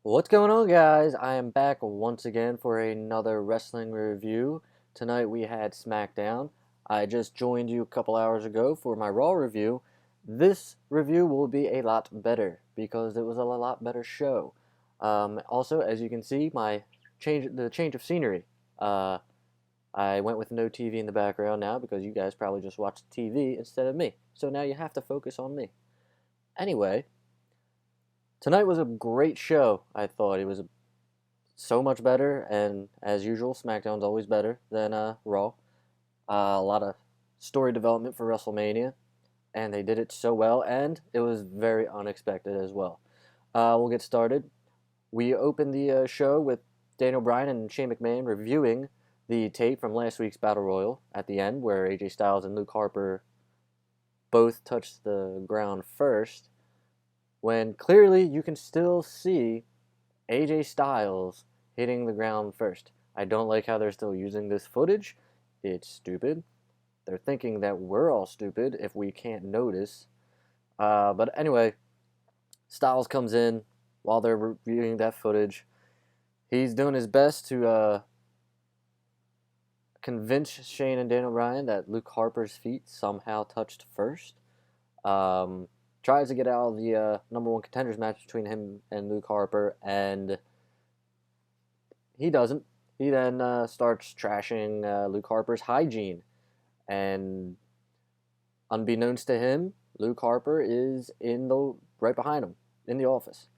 What's going on, guys? I am back once again for another wrestling review. Tonight we had Smackdown. I just joined you a couple hours ago for my Raw review. This review will be a lot better because it was a lot better show. Also, as you can see, the change of scenery. Uh, I went with no TV in the background now because you guys probably just watched TV instead of me. So now you have to focus on me. Anyway, tonight was a great show. I thought it was so much better, and as usual, SmackDown's always better than Raw. A lot of story development for WrestleMania, and they did it so well, and it was very unexpected as well. We'll get started. We opened the show with Daniel Bryan and Shane McMahon reviewing the tape from last week's Battle Royal at the end, where AJ Styles and Luke Harper both touched the ground first, when clearly you can still see AJ Styles hitting the ground first. I don't like how they're still using this footage. It's stupid. They're thinking that we're all stupid if we can't notice. But anyway, Styles comes in while they're reviewing that footage. He's doing his best to convince Shane and Daniel Bryan that Luke Harper's feet somehow touched first. Tries to get out of the number one contenders match between him and Luke Harper, and he doesn't. He then starts trashing Luke Harper's hygiene, and unbeknownst to him, Luke Harper is right behind him in the office.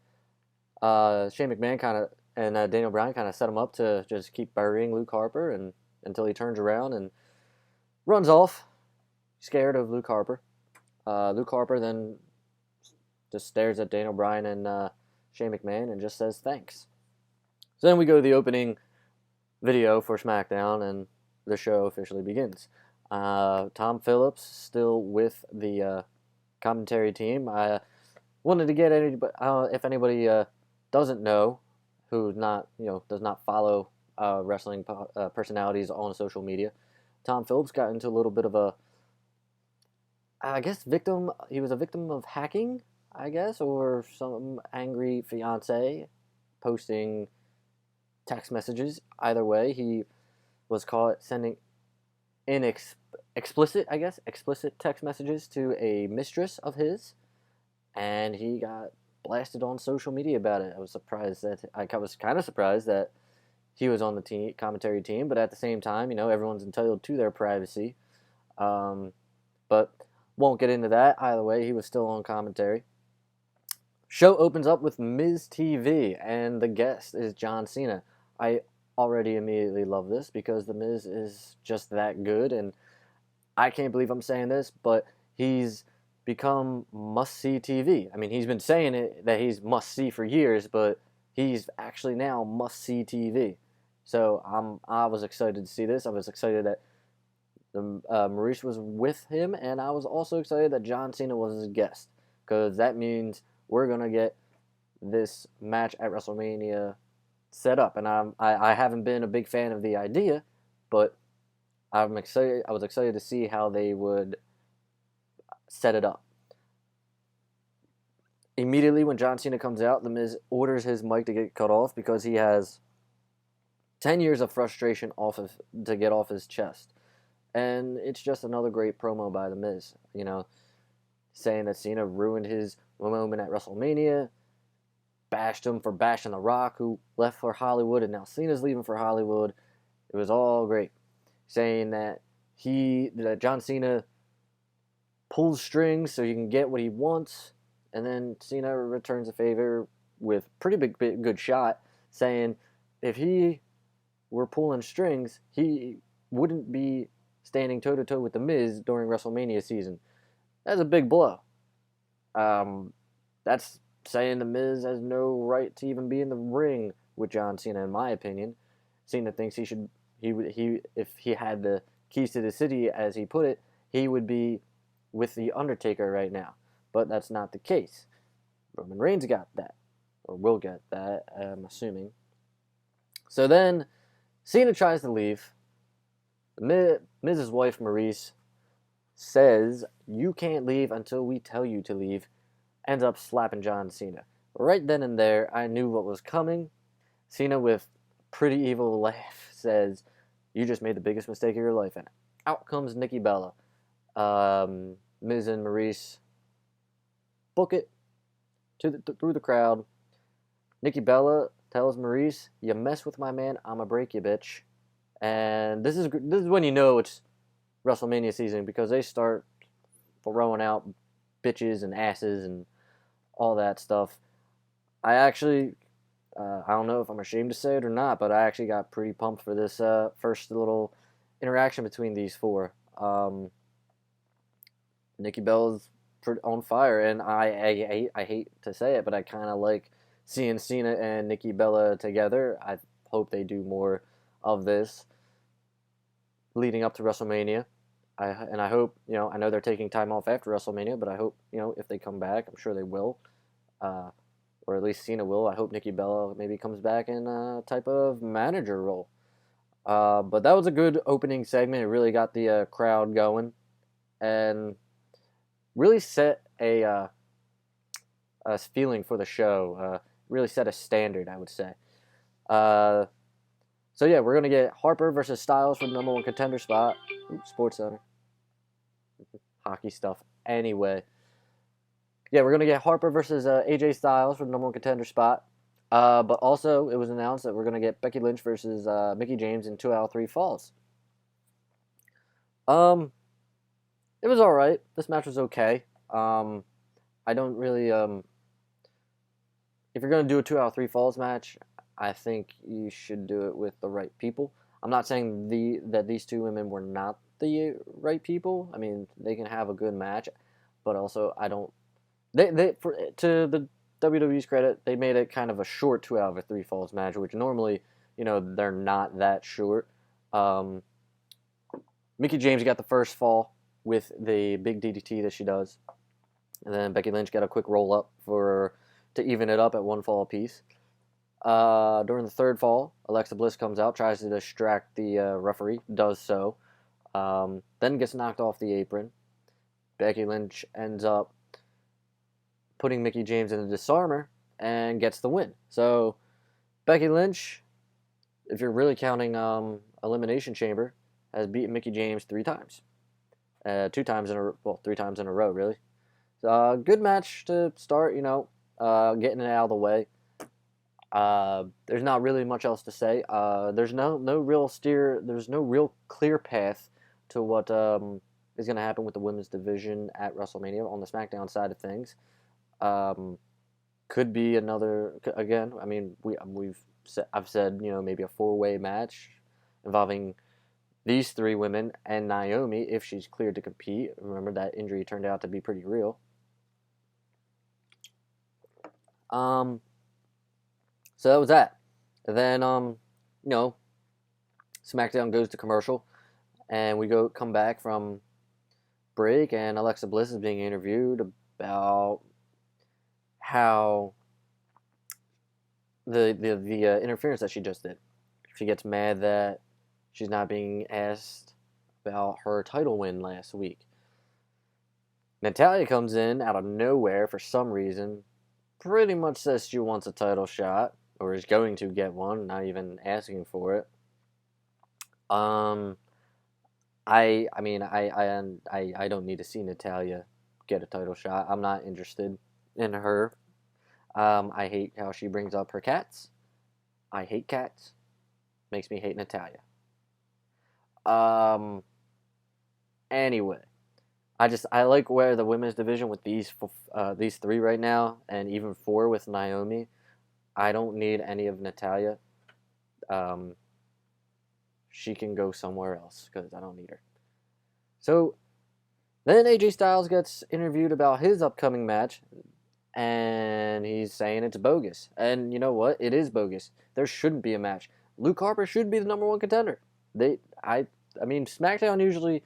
Shane McMahon and Daniel Bryan kind of set him up to just keep burying Luke Harper and until he turns around and runs off, scared of Luke Harper. Luke Harper then just stares at Daniel Bryan and Shane McMahon and just says thanks. So then we go to the opening video for SmackDown, and the show officially begins. Tom Phillips still with the commentary team. I wanted to get if anybody doesn't know, who does not follow wrestling personalities on social media. Tom Phillips got into a little bit of victim. He was a victim of hacking, I guess, or some angry fiance posting text messages. Either way, he was caught sending explicit text messages to a mistress of his, and he got blasted on social media about it. I was kind of surprised that he was on the commentary team, but at the same time, everyone's entitled to their privacy. But won't get into that. Either way, he was still on commentary. Show opens up with Miz TV, and the guest is John Cena. I already immediately love this because the Miz is just that good, and I can't believe I'm saying this, but he's become must-see TV. I mean, he's been saying it that he's must-see for years, but he's actually now must-see TV. So I was excited to see this. I was excited that Maurice was with him, and I was also excited that John Cena was his guest, because that means we're going to get this match at WrestleMania set up. And I haven't been a big fan of the idea, but I'm excited. I was excited to see how they would set it up. Immediately when John Cena comes out, The Miz orders his mic to get cut off because he has 10 years of frustration to get off his chest. And it's just another great promo by The Miz, saying that Cena ruined his moment at WrestleMania, bashed him for bashing The Rock, who left for Hollywood, and now Cena's leaving for Hollywood. It was all great. Saying that John Cena pulls strings so he can get what he wants, and then Cena returns a favor with pretty good shot, saying if he were pulling strings, he wouldn't be standing toe-to-toe with The Miz during WrestleMania season. That's a big blow. That's saying The Miz has no right to even be in the ring with John Cena, in my opinion. Cena thinks if he had the keys to the city, as he put it, he would be with The Undertaker right now. But that's not the case. Roman Reigns got that, or will get that, I'm assuming. So then Cena tries to leave. Miz's wife, Maurice, says, "You can't leave until we tell you to leave," ends up slapping John Cena. Right then and there, I knew what was coming. Cena, with pretty evil laugh, says, "You just made the biggest mistake of your life," and out comes Nikki Bella. Miz and Maurice book it through the crowd. Nikki Bella tells Maurice, "You mess with my man, I'ma break you, bitch." And this is when you know it's WrestleMania season, because they start throwing out bitches and asses and all that stuff. I actually, I don't know if I'm ashamed to say it or not, but I actually got pretty pumped for this first little interaction between these four. Nikki Bella's on fire, and I hate to say it, but I kind of like seeing Cena and Nikki Bella together. I hope they do more of this leading up to WrestleMania. I hope, I know they're taking time off after WrestleMania, but I hope, if they come back, I'm sure they will, or at least Cena will. I hope Nikki Bella maybe comes back in a type of manager role. But that was a good opening segment. It really got the crowd going, and really set a feeling for the show. Really set a standard, I would say. So yeah, we're gonna get Harper versus Styles for the number one contender spot. Sports Center, hockey stuff. Anyway, yeah, we're gonna get Harper versus AJ Styles for the number one contender spot. But also, it was announced that we're gonna get Becky Lynch versus Mickie James in 2 out of 3 falls. It was all right. This match was okay. I don't really if you're gonna do a 2 out of 3 falls match, I think you should do it with the right people. I'm not saying that these two women were not the right people. I mean, they can have a good match, but also I don't. To the WWE's credit, they made it kind of a short 2 out of 3 falls match, which normally, they're not that short. Mickie James got the first fall with the big DDT that she does, and then Becky Lynch got a quick roll up to even it up at 1 fall apiece. During the third fall, Alexa Bliss comes out, tries to distract the referee, does so, then gets knocked off the apron. Becky Lynch ends up putting Mickie James in a disarmer and gets the win. So Becky Lynch, if you're really counting Elimination Chamber, has beaten Mickie James 3 times. 3 times in a row, really. So, good match to start, getting it out of the way. There's not really much else to say. There's no real clear path to what is going to happen with the women's division at WrestleMania on the SmackDown side of things. Could be another, again, I mean, I've said, maybe a 4-way match involving these 3 women and Naomi if she's cleared to compete. Remember, that injury turned out to be pretty real. So that was that. And then, SmackDown goes to commercial, and we come back from break, and Alexa Bliss is being interviewed about how the interference that she just did. She gets mad that she's not being asked about her title win last week. Natalya comes in out of nowhere for some reason, pretty much says she wants a title shot, or is going to get one, not even asking for it. I don't need to see Natalya get a title shot. I'm not interested in her. I hate how she brings up her cats. I hate cats. Makes me hate Natalya. Anyway, I like where the women's division with these 3 right now, and even 4 with Naomi. I don't need any of Natalya. She can go somewhere else because I don't need her. So then AJ Styles gets interviewed about his upcoming match, and he's saying it's bogus. And you know what? It is bogus. There shouldn't be a match. Luke Harper should be the number 1 contender. SmackDown usually,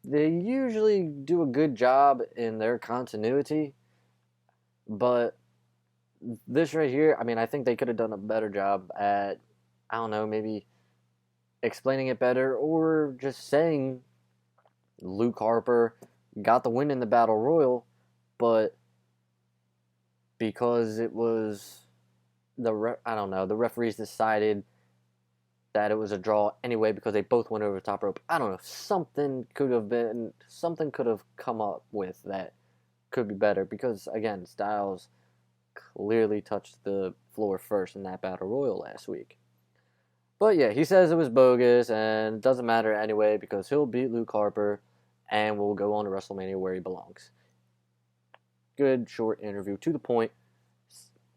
they usually do a good job in their continuity, but this right here, I think they could have done a better job at, I don't know, maybe explaining it better, or just saying Luke Harper got the win in the Battle Royal, but because it was I don't know, the referees decided that it was a draw anyway because they both went over the top rope. I don't know, something could have come up with that could be better, because again, Styles clearly touched the floor first in that battle royal last week. But yeah, he says it was bogus and it doesn't matter anyway because he'll beat Luke Harper and will go on to WrestleMania where he belongs. Good short interview, to the point,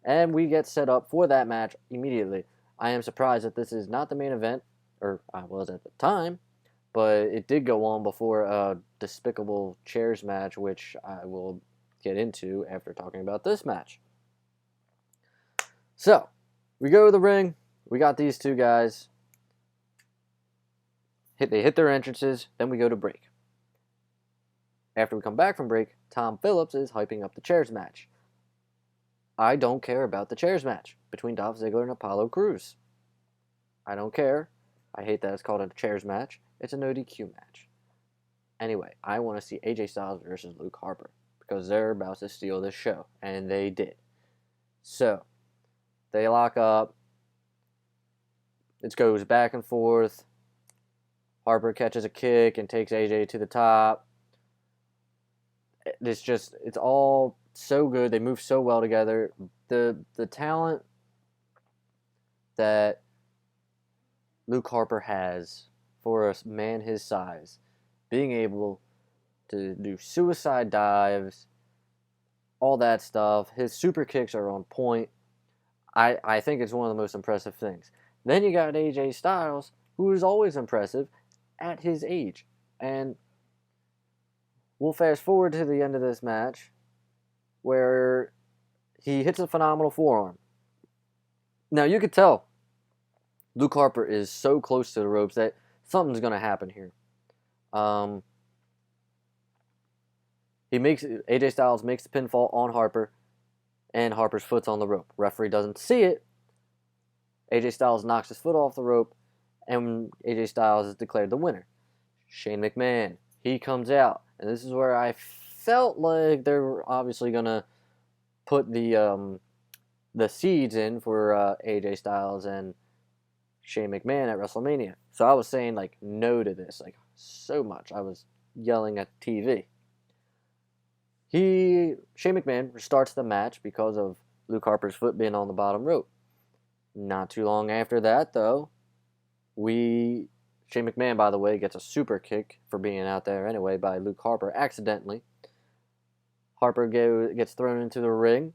and we get set up for that match immediately. I am surprised that this is not the main event, or I was at the time, but it did go on before a despicable chairs match, which I will get into after talking about this match. So, we go to the ring. We got these two guys. They hit their entrances. Then we go to break. After we come back from break, Tom Phillips is hyping up the chairs match. I don't care about the chairs match between Dolph Ziggler and Apollo Crews. I don't care. I hate that it's called a chairs match. It's a no DQ match. Anyway, I want to see AJ Styles versus Luke Harper because they're about to steal this show, and they did. So, they lock up. It goes back and forth. Harper catches a kick and takes AJ to the top. It's all so good. They move so well together. The talent that Luke Harper has for a man his size, being able to do suicide dives, all that stuff. His super kicks are on point. I think it's one of the most impressive things. Then you got AJ Styles, who is always impressive at his age. And we'll fast forward to the end of this match where he hits a phenomenal forearm. Now, you could tell Luke Harper is so close to the ropes that something's going to happen here. AJ Styles makes the pinfall on Harper, and Harper's foot's on the rope. Referee doesn't see it. AJ Styles knocks his foot off the rope, and AJ Styles is declared the winner. Shane McMahon, he comes out, and this is where I felt like they're obviously gonna put the seeds in for AJ Styles and Shane McMahon at WrestleMania. So I was saying like no to this, like so much. I was yelling at the TV. Shane McMahon restarts the match because of Luke Harper's foot being on the bottom rope. Not too long after that, though, Shane McMahon, by the way, gets a super kick for being out there anyway by Luke Harper accidentally. Harper gets thrown into the ring,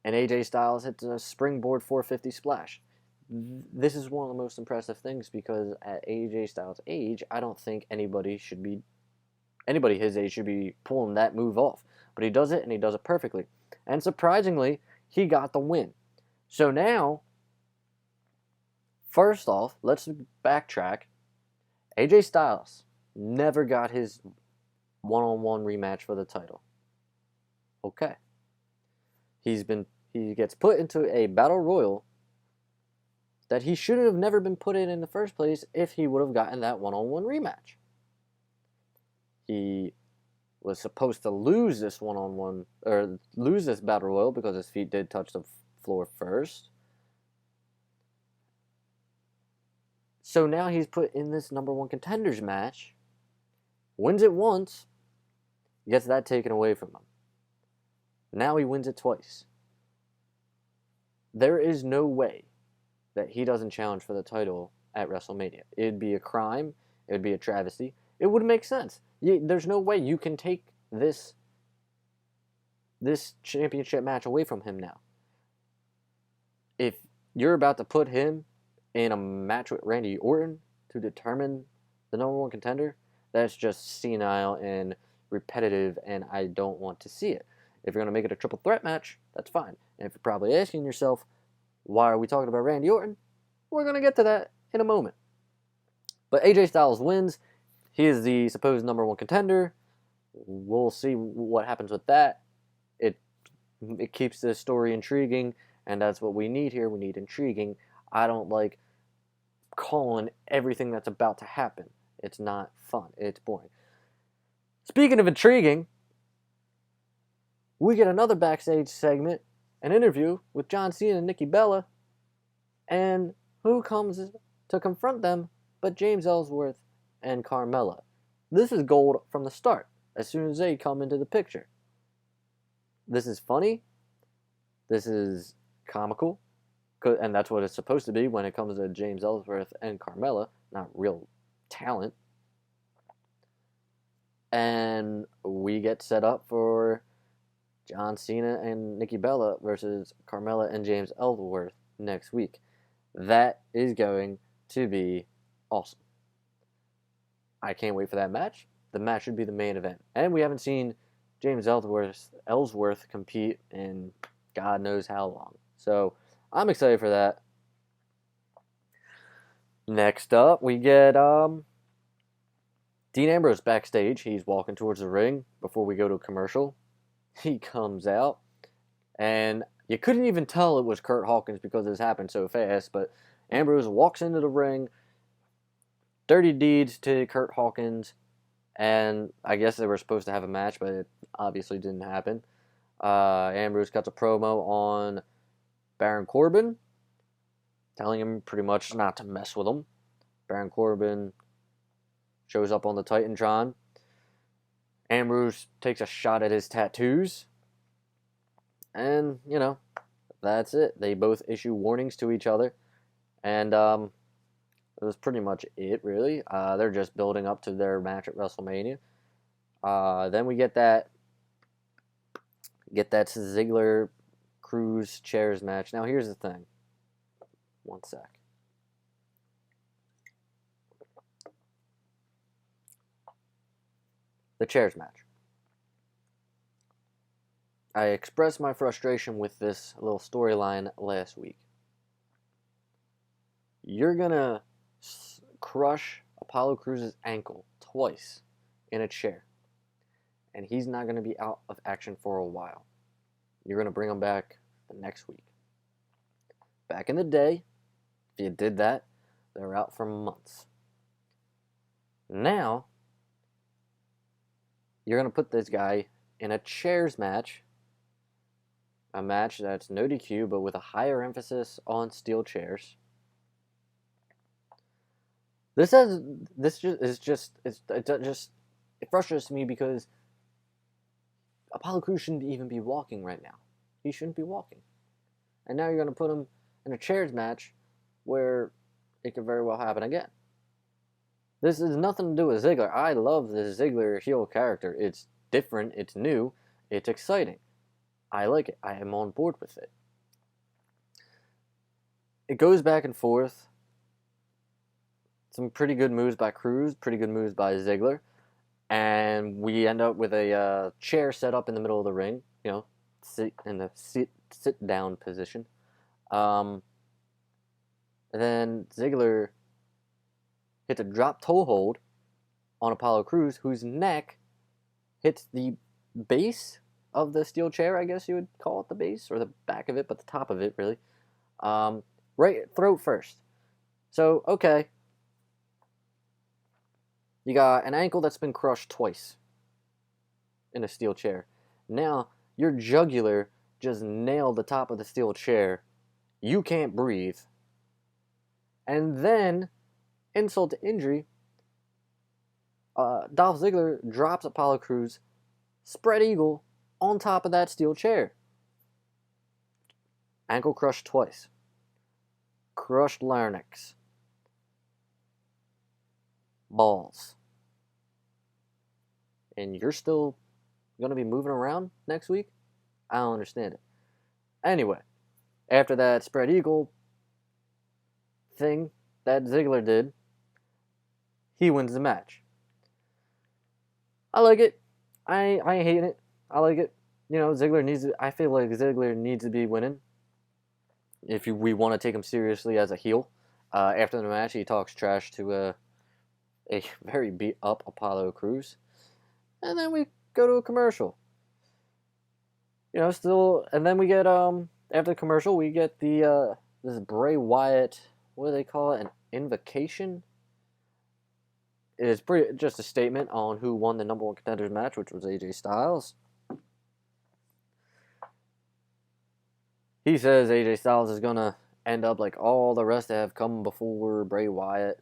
and AJ Styles hits a springboard 450 splash. This is one of the most impressive things because at AJ Styles' age, I don't think anybody his age should be pulling that move off. But he does it, and he does it perfectly. And surprisingly, he got the win. So now, first off, let's backtrack. AJ Styles never got his one-on-one rematch for the title. Okay. He gets put into a battle royal that he should have never been put in the first place if he would have gotten that one-on-one rematch. He was supposed to lose this one-on-one, or lose this battle royal because his feet did touch the floor first. So now he's put in this number one contenders match, wins it once, gets that taken away from him. Now he wins it twice. There is no way that he doesn't challenge for the title at WrestleMania. It'd be a crime. It would be a travesty. It wouldn't make sense. There's no way you can take this championship match away from him now. If you're about to put him in a match with Randy Orton to determine the number one contender, that's just senile and repetitive, and I don't want to see it. If you're going to make it a triple threat match, that's fine. And if you're probably asking yourself, why are we talking about Randy Orton? We're going to get to that in a moment. But AJ Styles wins. He is the supposed number one contender. We'll see what happens with that. It keeps the story intriguing, and that's what we need here. We need intriguing. I don't like calling everything that's about to happen. It's not fun. It's boring. Speaking of intriguing, we get another backstage segment an interview with John Cena and Nikki Bella, and who comes to confront them but James Ellsworth and Carmella. This is gold from the start, as soon as they come into the picture. This is funny. This is comical. And that's what it's supposed to be when it comes to James Ellsworth and Carmella, not real talent. And we get set up for John Cena and Nikki Bella versus Carmella and James Ellsworth next week. That is going to be awesome. I can't wait for that match. The match should be the main event. And we haven't seen James Ellsworth compete in God knows how long. So I'm excited for that. Next up, we get Dean Ambrose backstage. He's walking towards the ring before we go to a commercial. He comes out, and you couldn't even tell it was Curt Hawkins because this happened so fast, but Ambrose walks into the ring, dirty deeds to Curt Hawkins, and I guess they were supposed to have a match, but it obviously didn't happen. Ambrose cuts a promo on Baron Corbin, telling him pretty much not to mess with him. Baron Corbin shows up on the Titantron. Ambrose takes a shot at his tattoos. And, that's it. They both issue warnings to each other. And it was pretty much it, really. They're just building up to their match at WrestleMania. Then we get that Ziggler Cruz chairs match. Now, here's the thing. One sec. The chairs match. I expressed my frustration with this little storyline last week. You're going to crush Apollo Crews' ankle twice in a chair. And he's not going to be out of action for a while. You're going to bring him back the next week. Back in the day, if you did that, they were out for months. Now, you're going to put this guy in a chairs match. A match that's no DQ, but with a higher emphasis on steel chairs. It frustrates me because Apollo Crews shouldn't even be walking right now. He shouldn't be walking. And now you're going to put him in a chairs match where it could very well happen again. This has nothing to do with Ziggler. I love this Ziggler heel character. It's different, it's new, it's exciting. I like it. I am on board with it. It goes back and forth. Some pretty good moves by Crews, pretty good moves by Ziggler. And we end up with a chair set up in the middle of the ring, sit in the sit-down position. And then Ziggler hits a drop toe hold on Apollo Crews, whose neck hits the base of the steel chair, I guess you would call it the base, or the back of it, but the top of it, really. Right throat first. So, okay. You got an ankle that's been crushed twice in a steel chair. Now, your jugular just nailed the top of the steel chair. You can't breathe. And then, insult to injury, Dolph Ziggler drops Apollo Crews, spread eagle, on top of that steel chair. Ankle crushed twice. Crushed larynx. Balls. And you're still going to be moving around next week? I don't understand it. Anyway, after that spread eagle thing that Ziggler did, he wins the match. I like it. I ain't hating it. I like it. Ziggler needs to, I feel like Ziggler needs to be winning if we want to take him seriously as a heel. After the match, he talks trash to a very beat up Apollo Crews. And then we go to a commercial. And then we get, after the commercial, we get this Bray Wyatt, what do they call it, an invocation? It is just a statement on who won the number one contenders match, which was AJ Styles. he says AJ Styles is gonna end up like all the rest that have come before Bray Wyatt,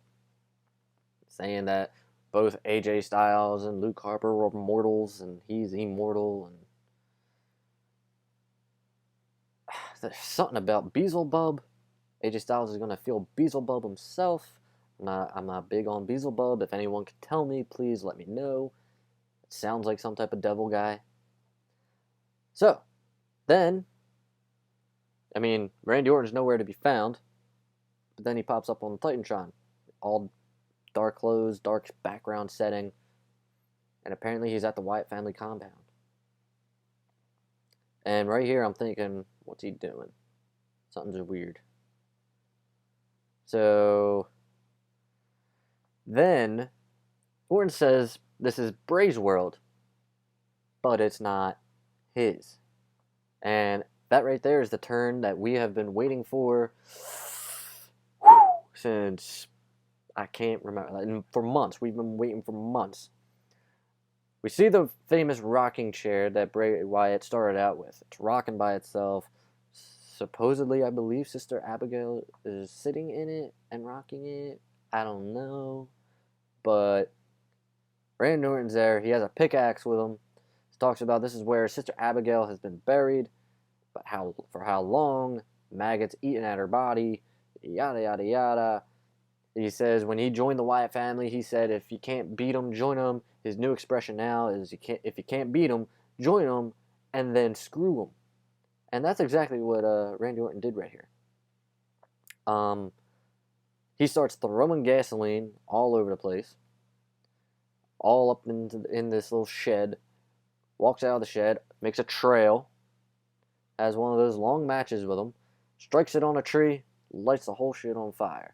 saying that both AJ Styles and Luke Harper were mortals and he's immortal. And there's something about Beelzebub. AJ Styles is gonna feel Beelzebub himself. I'm not big on Beelzebub. If anyone could tell me, please let me know. It sounds like some type of devil guy. So, then, I mean, Randy Orton's nowhere to be found. But then he pops up on the Titantron. All dark clothes, dark background setting. And apparently he's at the Wyatt family compound. And right here I'm thinking, what's he doing? Something's weird. So then Orton says this is Bray's world, but it's not his. And that right there is the turn that we have been waiting for since I can't remember. For months. We've been waiting for months. We see the famous rocking chair that Bray Wyatt started out with. It's rocking by itself. Supposedly, I believe Sister Abigail is sitting in it and rocking it. I don't know. But Randy Orton's there. He has a pickaxe with him. He talks about this is where Sister Abigail has been buried. But for how long? Maggots eating at her body. Yada, yada, yada. He says when he joined the Wyatt family, he said if you can't beat him, join him. His new expression now is if you can't beat him, join him, and then screw him. And that's exactly what Randy Orton did right here. He starts throwing gasoline all over the place, all up in this little shed. Walks out of the shed, makes a trail, has one of those long matches with him, strikes it on a tree, lights the whole shit on fire.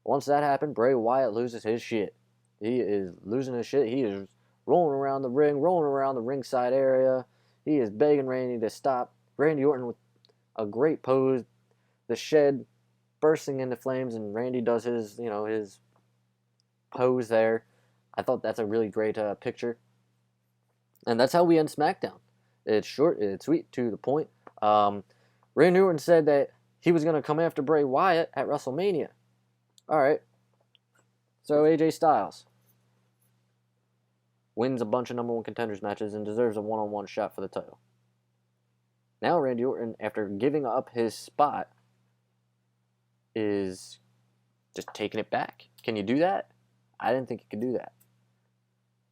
Once that happened, Bray Wyatt loses his shit. He is losing his shit. He is rolling around the ring, rolling around the ringside area. He is begging Randy to stop. Randy Orton with a great pose. The shed bursting into flames, and Randy does his pose there. I thought that's a really great picture. And that's how we end SmackDown. It's short, it's sweet, to the point. Randy Orton said that he was going to come after Bray Wyatt at WrestleMania. Alright, so AJ Styles wins a bunch of number one contenders matches and deserves a one-on-one shot for the title. Now Randy Orton, after giving up his spot, is just taking it back. Can you do that? I didn't think you could do that.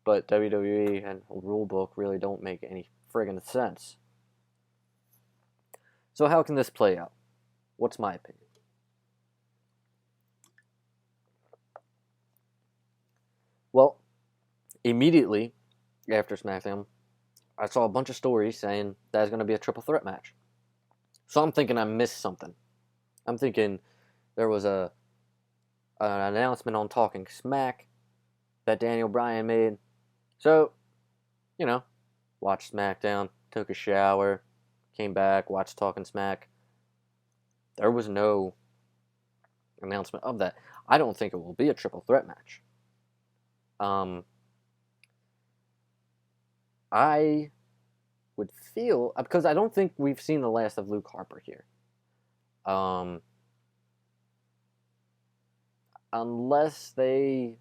But WWE and the rule book really don't make any friggin' sense. So how can this play out? What's my opinion? Well, immediately after SmackDown, I saw a bunch of stories saying that's going to be a triple threat match. So I'm thinking I missed something. I'm thinking there was an announcement on Talking Smack that Daniel Bryan made. So, watched SmackDown, took a shower, came back, watched Talking Smack. There was no announcement of that. I don't think it will be a triple threat match. I would feel, because I don't think we've seen the last of Luke Harper here. Unless they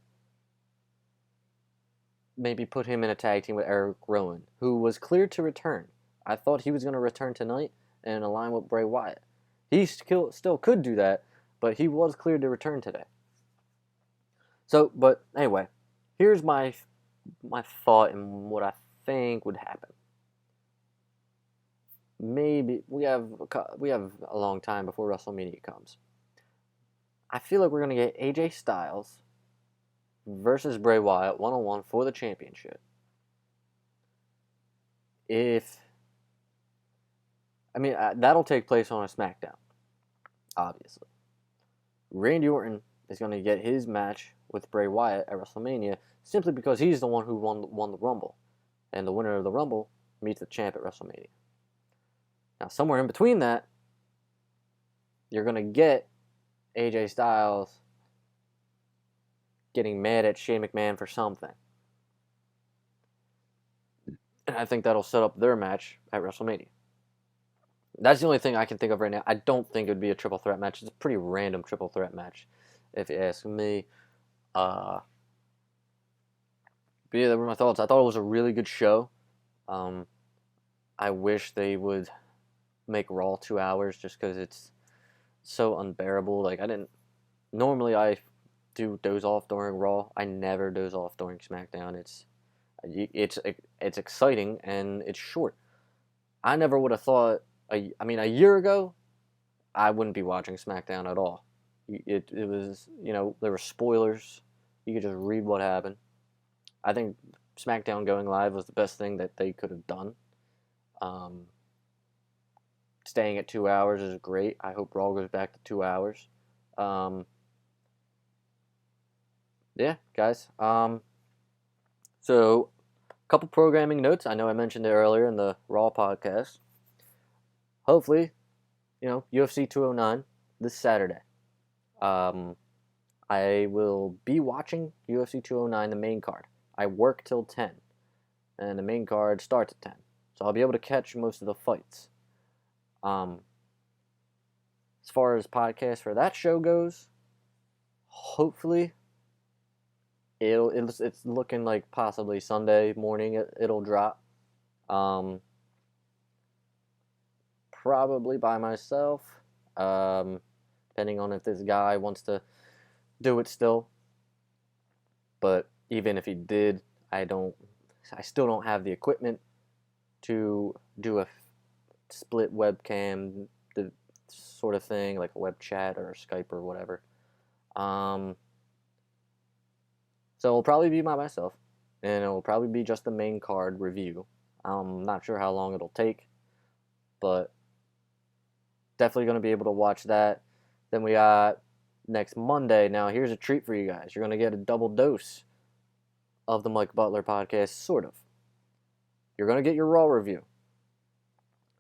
maybe put him in a tag team with Eric Rowan, who was cleared to return. I thought he was going to return tonight and align with Bray Wyatt. He still could do that, but he was cleared to return today. So, but anyway, here's my thought and what I think would happen. Maybe we have a long time before WrestleMania comes. I feel like we're gonna get AJ Styles versus Bray Wyatt 1-on-1 for the championship. That'll take place on a SmackDown, obviously. Randy Orton is going to get his match with Bray Wyatt at WrestleMania simply because he's the one who won the Rumble. And the winner of the Rumble meets the champ at WrestleMania. Now, somewhere in between that, you're going to get AJ Styles getting mad at Shane McMahon for something. And I think that'll set up their match at WrestleMania. That's the only thing I can think of right now. I don't think it would be a triple threat match. It's a pretty random triple threat match, if you ask me. Uh, but yeah, that were my thoughts. I thought it was a really good show. Um, I wish they would make Raw 2 hours just because it's so unbearable. Like, I didn't. Normally, I do doze off during Raw. I never doze off during SmackDown. It's exciting and it's short. I never would have thought. I mean, a year ago, I wouldn't be watching SmackDown at all. It was, there were spoilers. You could just read what happened. I think SmackDown going live was the best thing that they could have done. Um, Staying at 2 hours is great. I hope Raw goes back to 2 hours. Yeah, guys. So, a couple programming notes. I know I mentioned it earlier in the Raw podcast. Hopefully, UFC 209 this Saturday. I will be watching UFC 209, the main card. I work till 10, and the main card starts at 10. So I'll be able to catch most of the fights. As far as podcast for that show goes, hopefully it's looking like possibly Sunday morning it'll drop. Probably by myself, depending on if this guy wants to do it still. But even if he did, I still don't have the equipment to do a split webcam, the sort of thing, like a web chat or Skype or whatever. So it'll probably be by myself, and it'll probably be just the main card review. I'm not sure how long it'll take, but definitely going to be able to watch that. Then we got next Monday. Now, here's a treat for you guys. You're going to get a double dose of the Mike Butler podcast, sort of. You're going to get your Raw review.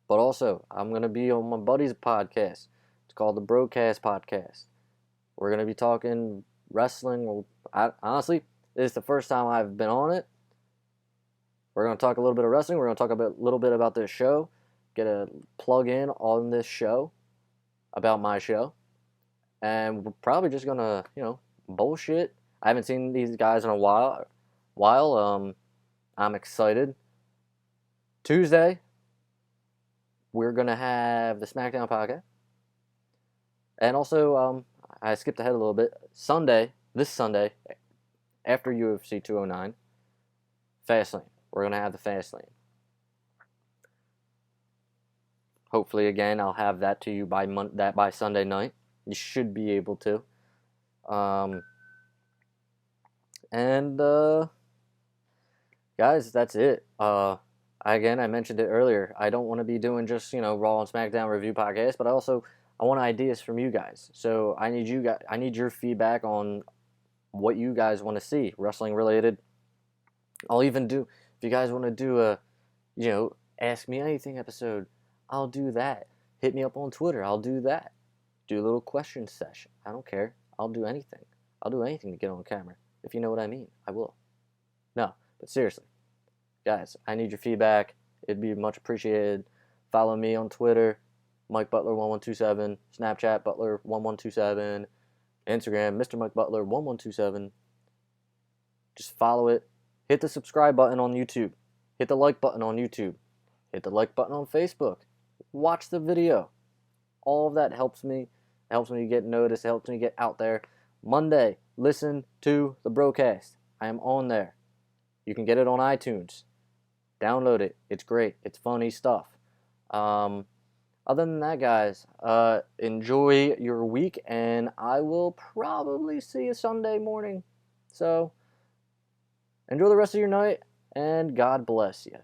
But also, I'm going to be on my buddy's podcast. It's called the Broadcast Podcast. We're going to be talking wrestling. Honestly, this is the first time I've been on it. We're going to talk a little bit of wrestling. We're going to talk a little bit about this show. Get a plug in on this show about my show. And we're probably just going to, bullshit. I haven't seen these guys in a while. I'm excited. Tuesday, we're going to have the Smackdown podcast. And also, I skipped ahead a little bit. This Sunday, after UFC 209, Fastlane. We're going to have the Fastlane. Hopefully, again, I'll have that to you by Sunday night. You should be able to. Guys, that's it. Again, I mentioned it earlier. I don't want to be doing just, Raw and SmackDown review podcasts, but I want ideas from you guys. So I need your feedback on what you guys want to see, wrestling related. I'll even do, if you guys want to do a, Ask Me Anything episode, I'll do that. Hit me up on Twitter, I'll do that. Do a little question session. I don't care. I'll do anything. I'll do anything to get on camera. If you know what I mean, I will. No, but seriously, guys, I need your feedback. It'd be much appreciated. Follow me on Twitter, Mike Butler 1127, Snapchat Butler 1127, Instagram Mr. Mike Butler 1127. Just follow it. Hit the subscribe button on YouTube. Hit the like button on YouTube. Hit the like button on Facebook. Watch the video. All of that helps me. It helps me get noticed. It helps me get out there. Monday, listen to the broadcast. I am on there. You can get it on iTunes. Download it. It's great. It's funny stuff. Other than that, guys, enjoy your week, and I will probably see you Sunday morning. So, enjoy the rest of your night, and God bless you.